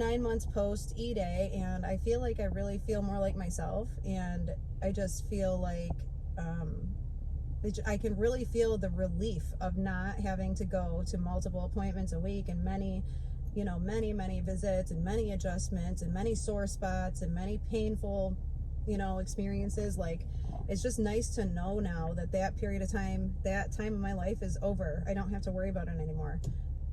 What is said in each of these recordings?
9 months post E-Day, and I feel like I really feel more like myself, and I just feel like I can really feel the relief of not having to go to multiple appointments a week and many visits and many adjustments and many sore spots and many painful, experiences. Like, it's just nice to know now that that period of time, that time of my life is over. I don't have to worry about it anymore.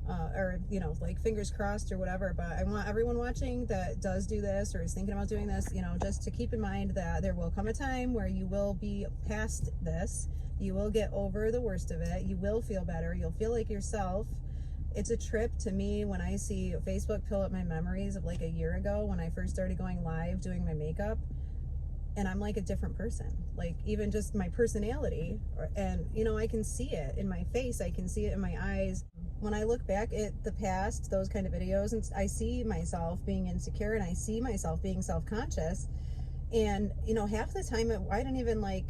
Or, like, fingers crossed or whatever. But I want everyone watching that does do this or is thinking about doing this, just to keep in mind that there will come a time where you will be past this. You will get over the worst of it. You will feel better. You'll feel like yourself. It's a trip to me when I see Facebook pull up my memories of like a year ago when I first started going live doing my makeup. And I'm like a different person, like even just my personality. And, I can see it in my face. I can see it in my eyes. When I look back at the past, those kind of videos, and I see myself being insecure and I see myself being self-conscious. And, half the time I didn't even like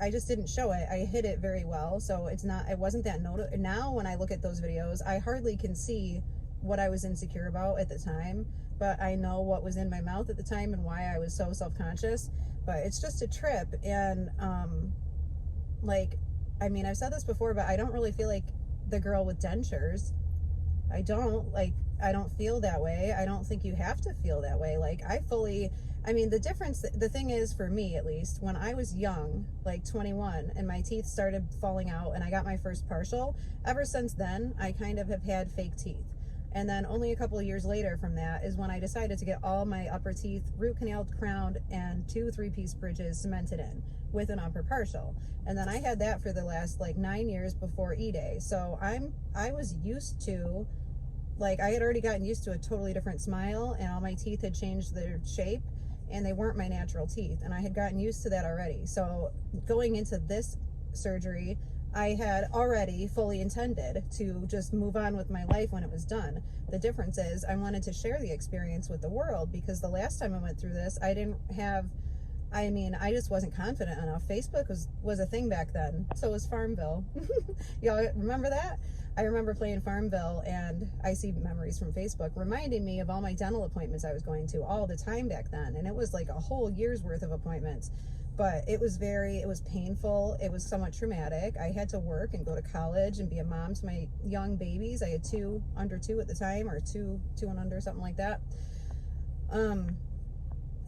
I just didn't show it. I hid it very well. So it wasn't that noticeable. Now when I look at those videos, I hardly can see what I was insecure about at the time, but I know what was in my mouth at the time and why I was so self-conscious. But it's just a trip. And I've said this before, but I don't really feel like the girl with dentures. I don't feel that way. I don't think you have to feel that way. The thing is, for me at least, when I was young, like 21, and my teeth started falling out and I got my first partial, ever since then, I kind of have had fake teeth. And then only a couple of years later from that is when I decided to get all my upper teeth root canaled, crowned, and 2 3-piece bridges cemented in with an upper partial. And then I had that for the last 9 years before E-Day. So I was used to, I had already gotten used to a totally different smile, and all my teeth had changed their shape, and they weren't my natural teeth, and I had gotten used to that already. So going into this surgery, I had already fully intended to just move on with my life when it was done. The difference is I wanted to share the experience with the world, because the last time I went through this, I just wasn't confident enough. Facebook was a thing back then. So was Farmville. Y'all remember that? I remember playing Farmville, and I see memories from Facebook reminding me of all my dental appointments I was going to all the time back then. And it was like a whole year's worth of appointments. But it was painful. It was somewhat traumatic. I had to work and go to college and be a mom to my young babies. I had 2 under 2 at the time, or 2 and under, something like that.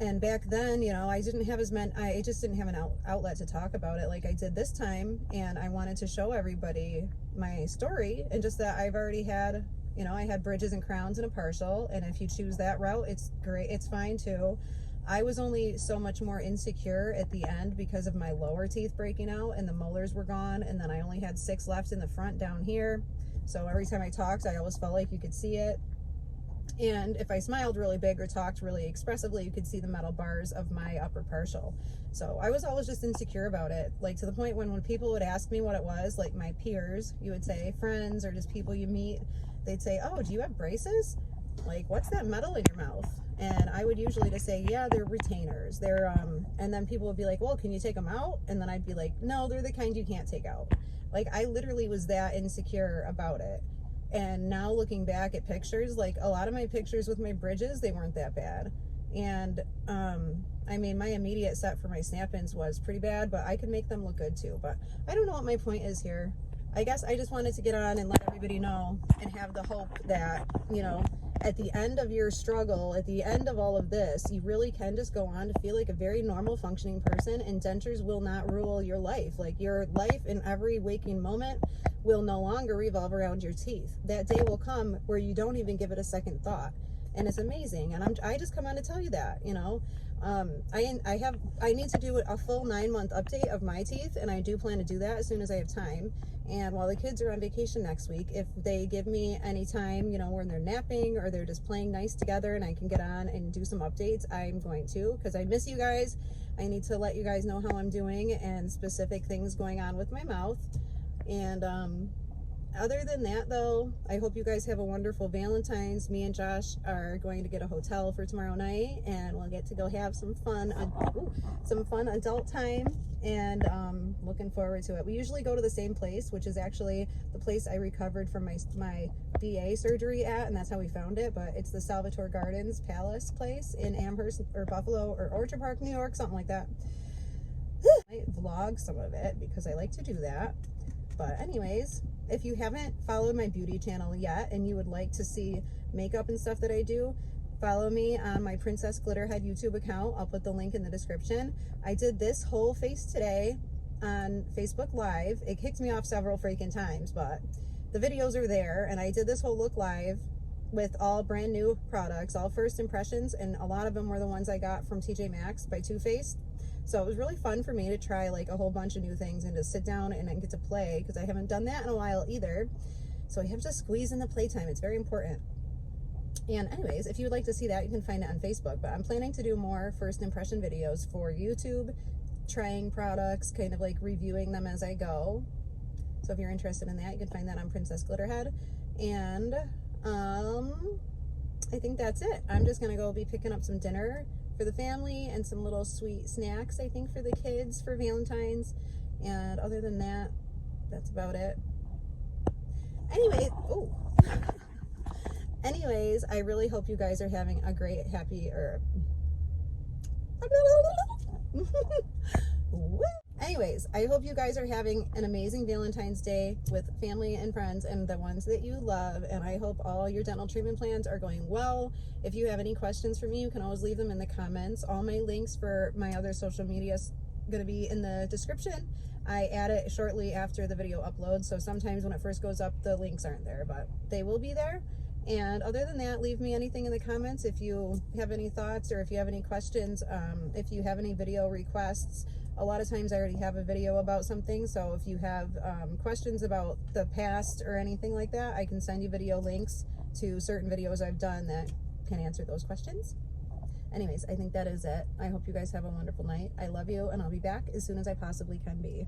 And back then, I just didn't have an outlet to talk about it like I did this time. And I wanted to show everybody my story, and just that I've already had, I had bridges and crowns and a partial. And if you choose that route, it's great. It's fine too. I was only so much more insecure at the end because of my lower teeth breaking out and the molars were gone. And then I only had 6 left in the front down here. So every time I talked, I always felt like you could see it. And if I smiled really big or talked really expressively, you could see the metal bars of my upper partial. So I was always just insecure about it, to the point when people would ask me what it was, like my peers, you would say, friends, or just people you meet, they'd say, "Oh, do you have braces? Like, what's that metal in your mouth?" And I would usually just say, "Yeah, they're retainers. And then people would be like, "Well, can you take them out?" And then I'd be like, "No, they're the kind you can't take out." I literally was that insecure about it. And now looking back at pictures, a lot of my pictures with my bridges, they weren't that bad. And, my immediate set for my snap-ins was pretty bad, but I could make them look good too. But I don't know what my point is here. I guess I just wanted to get on and let everybody know and have the hope that, at the end of your struggle, at the end of all of this, you really can just go on to feel like a very normal functioning person, and dentures will not rule your life. Your life in every waking moment will no longer revolve around your teeth. That day will come where you don't even give it a second thought. And it's amazing. And I just come on to tell you that, I need to do a full 9-month update of my teeth, and I do plan to do that as soon as I have time. And while the kids are on vacation next week, if they give me any time, when they're napping or they're just playing nice together and I can get on and do some updates, I'm going to, because I miss you guys. I need to let you guys know how I'm doing and specific things going on with my mouth. And other than that, though, I hope you guys have a wonderful Valentine's. Me and Josh are going to get a hotel for tomorrow night, and we'll get to go have some fun adult time, and looking forward to it. We usually go to the same place, which is actually the place I recovered from my VA surgery at, and that's how we found it. But it's the Salvatore Gardens Palace place in Amherst or Buffalo or Orchard Park, New York, something like that. I vlog some of it because I like to do that. But anyways, if you haven't followed my beauty channel yet and you would like to see makeup and stuff that I do, follow me on my Princess Glitterhead YouTube account. I'll put the link in the description. I did this whole face today on Facebook Live. It kicked me off several freaking times, but the videos are there, and I did this whole look live with all brand new products, all first impressions, and a lot of them were the ones I got from TJ Maxx by Too Faced. So it was really fun for me to try like a whole bunch of new things and to sit down and get to play, because I haven't done that in a while either. So I have to squeeze in the playtime. It's very important. And anyways, if you would like to see that, you can find it on Facebook. But I'm planning to do more first impression videos for YouTube, trying products, kind of like reviewing them as I go. So if you're interested in that, you can find that on Princess Glitterhead. And I think that's it. I'm just gonna go be picking up some dinner for the family and some little sweet snacks, I think, for the kids for Valentine's. And other than that, that's about it. Anyway, anyways, I really hope you guys are having a great, happy, anyways, I hope you guys are having an amazing Valentine's Day with family and friends and the ones that you love. And I hope all your dental treatment plans are going well. If you have any questions for me, you can always leave them in the comments. All my links for my other social media is going to be in the description. I add it shortly after the video uploads, so sometimes when it first goes up, the links aren't there, but they will be there. And other than that, leave me anything in the comments if you have any thoughts or if you have any questions. If you have any video requests, a lot of times I already have a video about something, so if you have questions about the past or anything like that, I can send you video links to certain videos I've done that can answer those questions. Anyways, I think that is it. I hope you guys have a wonderful night. I love you, and I'll be back as soon as I possibly can be.